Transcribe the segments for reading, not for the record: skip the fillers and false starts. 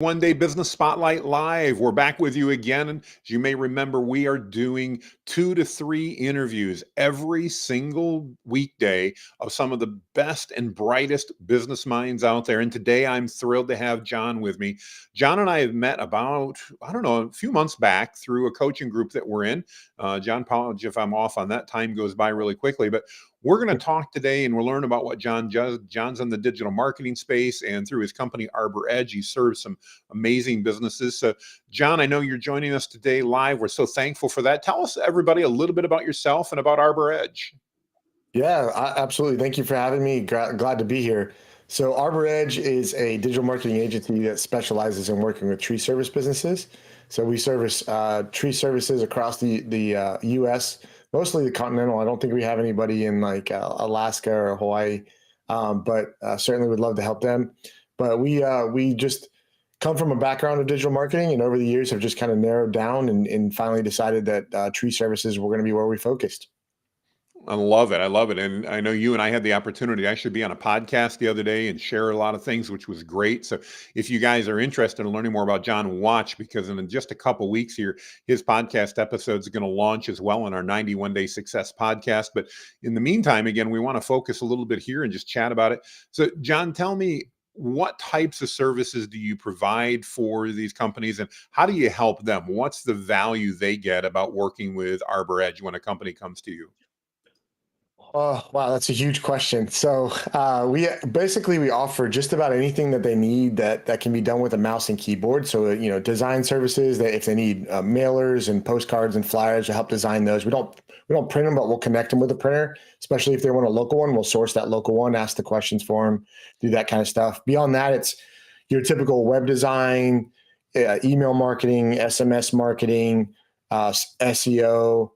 One Day Business Spotlight Live. We're back with you again. And as you may remember, we are doing 2 to 3 interviews every single weekday of some of the best and brightest business minds out there. And today I'm thrilled to have John with me. John and I have met about, I don't know, a few months back through a coaching group that we're in. John, apologize if I'm off on that. Time goes by really quickly, but we're going to talk today and we'll learn about what John does. John's in the digital marketing space, and through his company, Arbor Edge, he serves some amazing businesses. So, John, I know you're joining us today live. We're so thankful for that. Tell us, everybody, a little bit about yourself and about Arbor Edge. Yeah, absolutely. Thank you for having me. Glad to be here. So Arbor Edge is a digital marketing agency that specializes in working with tree service businesses. So we service tree services across the U.S., mostly the continental. I don't think we have anybody in like Alaska or Hawaii, but certainly would love to help them. But we just come from a background of digital marketing, and over the years have just kind of narrowed down and finally decided that tree services were going to be where we focused. I love it. I love it. And I know you and I had the opportunity to actually be on a podcast the other day and share a lot of things, which was great. So if you guys are interested in learning more about John, watch, because in just a couple weeks here, his podcast episodes are going to launch as well in our 91 Day Success podcast. But in the meantime, again, we want to focus a little bit here and just chat about it. So John, tell me, what types of services do you provide for these companies, and how do you help them? What's the value they get about working with Arbor Edge when a company comes to you? Oh, wow, that's a huge question. So we offer just about anything that they need that can be done with a mouse and keyboard. So design services that if they need mailers and postcards and flyers to help design those. We don't print them, but we'll connect them with a printer. Especially if they want a local one, we'll source that local one, ask the questions for them, do that kind of stuff. Beyond that, it's your typical web design, email marketing, SMS marketing, SEO.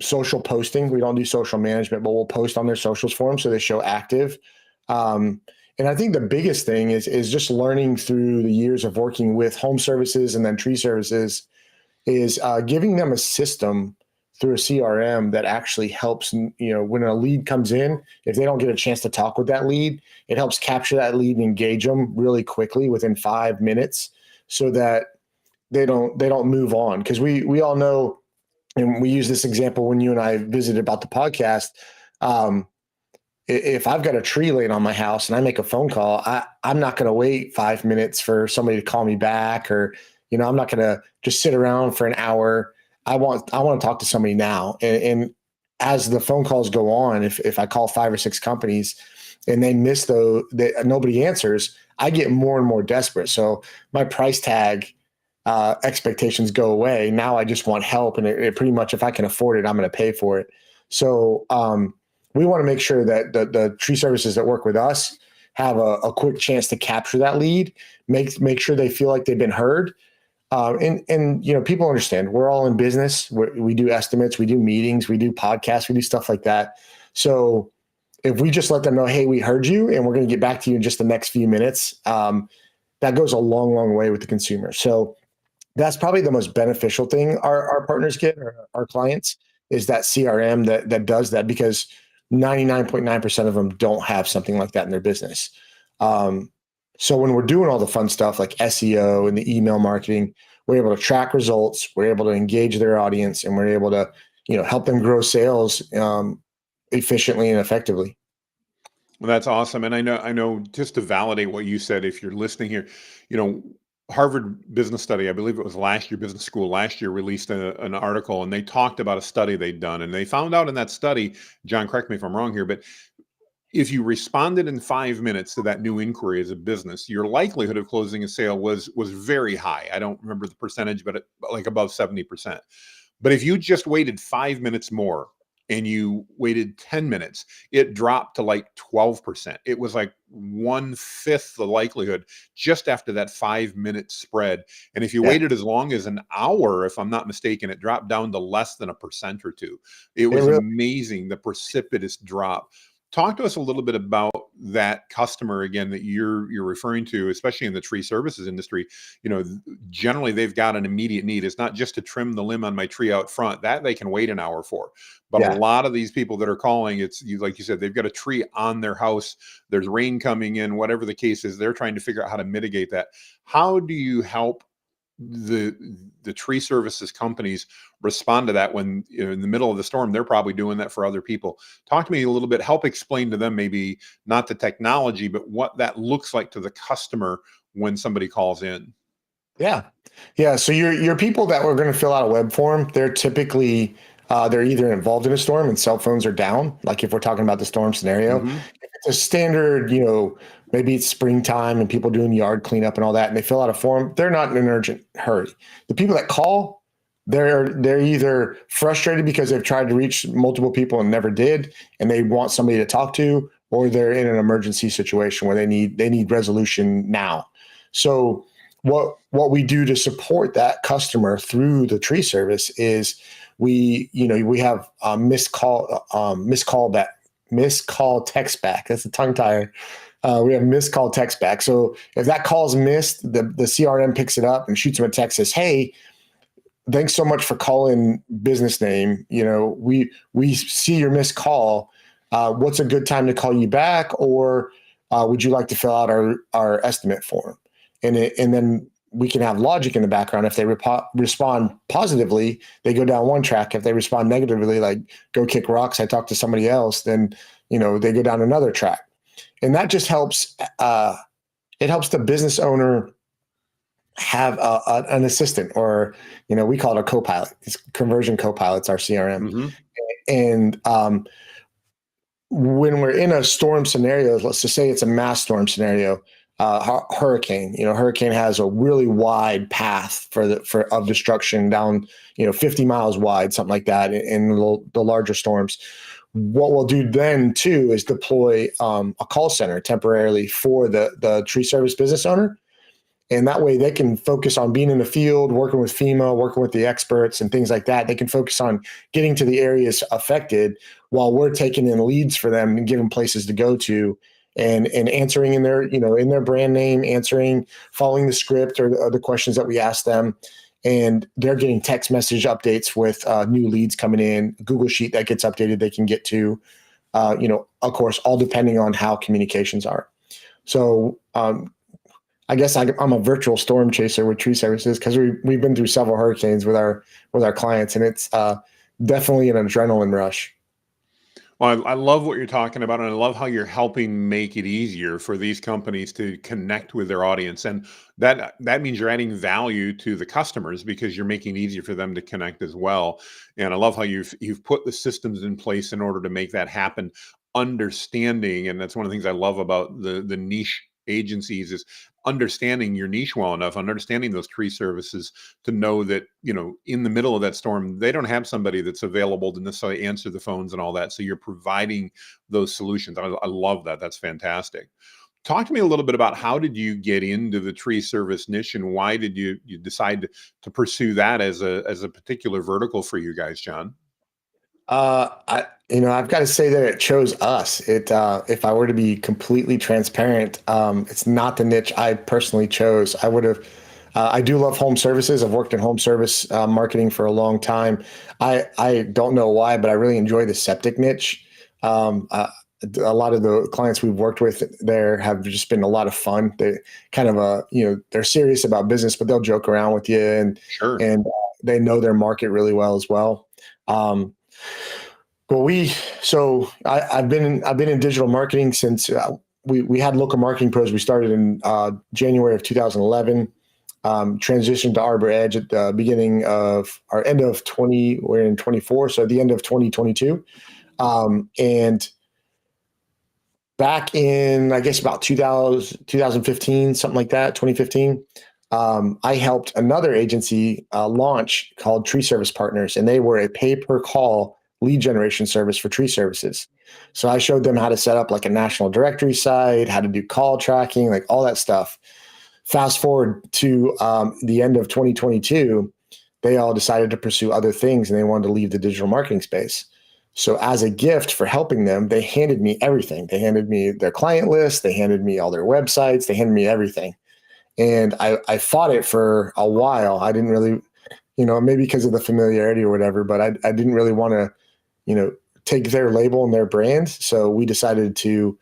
Social posting. We don't do social management, but we'll post on their socials for them so they show active. And I think the biggest thing is just learning through the years of working with home services and then tree services is giving them a system through a CRM that actually helps, when a lead comes in, if they don't get a chance to talk with that lead, it helps capture that lead and engage them really quickly within 5 minutes so that they don't move on. Because we all know, and we use this example when you and I visited about the podcast. If I've got a tree laying on my house and I make a phone call, I'm not going to wait 5 minutes for somebody to call me back, or I'm not going to just sit around for an hour. I want to talk to somebody now. And as the phone calls go on, if I call 5 or 6 companies and they miss nobody answers, I get more and more desperate. So my price tag expectations go away. Now I just want help, and it pretty much, if I can afford it, I'm going to pay for it. So we want to make sure that the tree services that work with us have a quick chance to capture that lead, make sure they feel like they've been heard. And people understand we're all in business. We do estimates, we do meetings, we do podcasts, we do stuff like that. So if we just let them know, hey, we heard you, and we're going to get back to you in just the next few minutes, that goes a long, long way with the consumer. So that's probably the most beneficial thing our partners get, or our clients, is that CRM that does that, because 99.9% of them don't have something like that in their business. So when we're doing all the fun stuff like SEO and the email marketing, we're able to track results, we're able to engage their audience, and we're able to help them grow sales efficiently and effectively. Well, that's awesome. And I know just to validate what you said, if you're listening here, Harvard Business Study, I believe it was last year, business school last year, released an article, and they talked about a study they'd done. And they found out in that study, John, correct me if I'm wrong here, but if you responded in 5 minutes to that new inquiry as a business, your likelihood of closing a sale was very high. I don't remember the percentage, but like above 70%. But if you just waited 5 minutes more and you waited 10 minutes, it dropped to like 12%. It was like 1/5 the likelihood just after that 5 minute spread. And if you Yeah, waited as long as an hour, if I'm not mistaken, it dropped down to less than 1% or 2. It it was really. amazing, the precipitous drop. Talk to us a little bit about that customer again that you're referring to, especially in the tree services industry, generally they've got an immediate need. It's not just to trim the limb on my tree out front that they can wait an hour for. But a Yeah. lot of these people that are calling, like you said, they've got a tree on their house. There's rain coming in, whatever the case is, they're trying to figure out how to mitigate that. How do you help the tree services companies respond to that when in the middle of the storm they're probably doing that for other people? Talk to me a little bit, help explain to them maybe not the technology but what that looks like to the customer when somebody calls in. Yeah. So your people that were going to fill out a web form, they're typically they're either involved in a storm and cell phones are down, like if we're talking about the storm scenario. Mm-hmm. If it's a standard, maybe it's springtime and people doing yard cleanup and all that, and they fill out a form, they're not in an urgent hurry. The people that call, they're either frustrated because they've tried to reach multiple people and never did, and they want somebody to talk to, or they're in an emergency situation where they need resolution now. So what we do to support that customer through the tree service is we have missed call text back. That's a tongue tire. We have missed call text back. So if that call's missed, the CRM picks it up and shoots them a text, says, "Hey, thanks so much for calling business name. We see your missed call. What's a good time to call you back? Or would you like to fill out our estimate form?" And then we can have logic in the background. If they respond positively, they go down one track. If they respond negatively, like go kick rocks, I talked to somebody else, then they go down another track. And that just helps. It helps the business owner have an assistant, or we call it a co-pilot. It's Conversion Co-Pilot's our CRM. Mm-hmm. And when we're in a storm scenario, let's just say it's a mass storm scenario. Hurricane. Hurricane has a really wide path of destruction down, 50 miles wide, something like that in the larger storms. What we'll do then too is deploy a call center temporarily for the tree service business owner. And that way they can focus on being in the field, working with FEMA, working with the experts and things like that. They can focus on getting to the areas affected while we're taking in leads for them and giving places to go to. And answering in their brand name, following the script or the questions that we ask them. And they're getting text message updates with new leads coming in, Google Sheet that gets updated they can get to, of course, all depending on how communications are. So I guess I'm a virtual storm chaser with tree services because we've been through several hurricanes with our clients, and it's definitely an adrenaline rush. Well, I love what you're talking about, and I love how you're helping make it easier for these companies to connect with their audience, and that means you're adding value to the customers because you're making it easier for them to connect as well. And I love how you've put the systems in place in order to make that happen. Understanding, and that's one of the things I love about the niche agencies is understanding your niche well enough, understanding those tree services to know that, in the middle of that storm, they don't have somebody that's available to necessarily answer the phones and all that. So you're providing those solutions. I love that. That's fantastic. Talk to me a little bit about how did you get into the tree service niche and why did you decide to pursue that as a particular vertical for you guys, John? I've got to say that it chose us. If I were to be completely transparent, it's not the niche I personally chose. I would have. I do love home services. I've worked in home service marketing for a long time. I don't know why, but I really enjoy the septic niche. A lot of the clients we've worked with there have just been a lot of fun. They kind of they're serious about business, but they'll joke around with you, and Sure. and they know their market really well as well. I've been in digital marketing since we had local marketing pros. We started in January of 2011, transitioned to Arbor Edge at the beginning of our end of 20. We're in 24, so at the end of 2022, and back in I guess about 2015, something like that, 2015. I helped another agency launch called Tree Service Partners, and they were a pay-per-call lead generation service for tree services. So I showed them how to set up like a national directory site, how to do call tracking, like all that stuff. Fast forward to the end of 2022, they all decided to pursue other things and they wanted to leave the digital marketing space. So as a gift for helping them, they handed me everything. They handed me their client list. They handed me all their websites. They handed me everything. And I fought it for a while. I didn't really, maybe because of the familiarity or whatever, but I didn't really want to, take their label and their brand. So we decided to,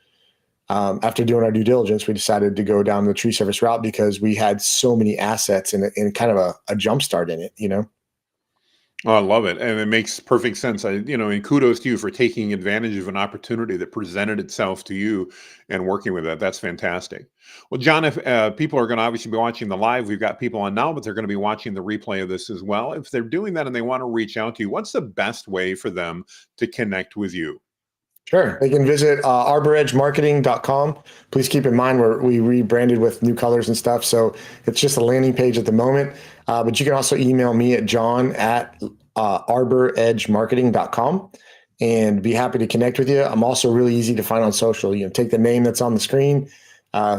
after doing our due diligence, we decided to go down the tree service route because we had so many assets and kind of a jump start in it. Oh, I love it, and it makes perfect sense. And kudos to you for taking advantage of an opportunity that presented itself to you and working with that. That's fantastic. Well, John, if people are going to obviously be watching the live, we've got people on now, but they're going to be watching the replay of this as well. If they're doing that and they want to reach out to you, what's the best way for them to connect with you? Sure. They can visit arboredgemarketing.com. Please keep in mind we rebranded with new colors and stuff. So it's just a landing page at the moment. But you can also email me at john@arboredgemarketing.com and be happy to connect with you. I'm also really easy to find on social. Take the name that's on the screen,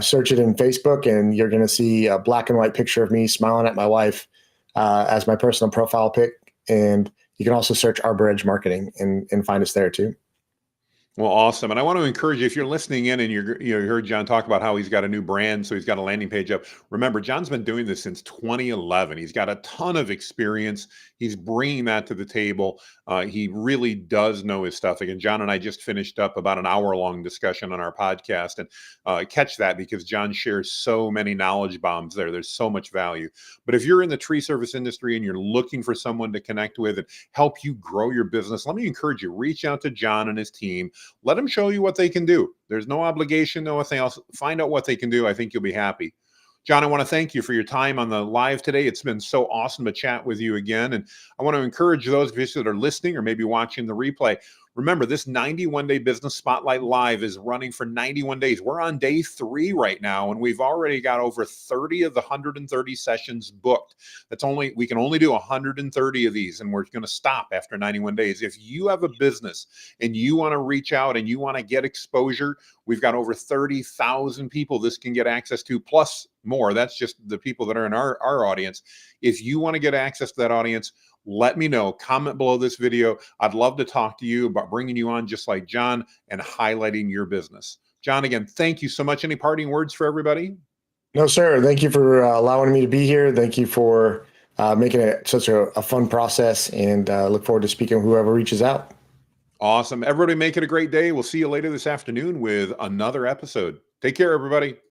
search it in Facebook, and you're going to see a black and white picture of me smiling at my wife as my personal profile pic. And you can also search Arbor Edge Marketing and find us there too. Well, awesome. And I want to encourage you, if you're listening in and you heard John talk about how he's got a new brand, so he's got a landing page up. Remember, John's been doing this since 2011. He's got a ton of experience. He's bringing that to the table. He really does know his stuff. Again, John and I just finished up about an hour-long discussion on our podcast, and catch that because John shares so many knowledge bombs there. There's so much value. But if you're in the tree service industry and you're looking for someone to connect with and help you grow your business, let me encourage you, reach out to John and his team. Let them show you what they can do. There's no obligation, no nothing else. Find out what they can do. I think you'll be happy. John, I want to thank you for your time on the live today. It's been so awesome to chat with you again. And I want to encourage those of you that are listening or maybe watching the replay. Remember, this 91-day business spotlight live is running for 91 days. We're on day 3 right now, and we've already got over 30 of the 130 sessions booked. We can only do 130 of these, and we're going to stop after 91 days. If you have a business and you want to reach out and you want to get exposure, we've got over 30,000 people this can get access to, plus more. That's just the people that are in our audience. If you want to get access to that audience, let me know. Comment below this video. I'd love to talk to you about bringing you on just like John and highlighting your business. John, again, thank you so much. Any parting words for everybody? No, sir. Thank you for allowing me to be here. Thank you for making it such a fun process, and look forward to speaking with whoever reaches out. Awesome. Everybody make it a great day. We'll see you later this afternoon with another episode. Take care, everybody.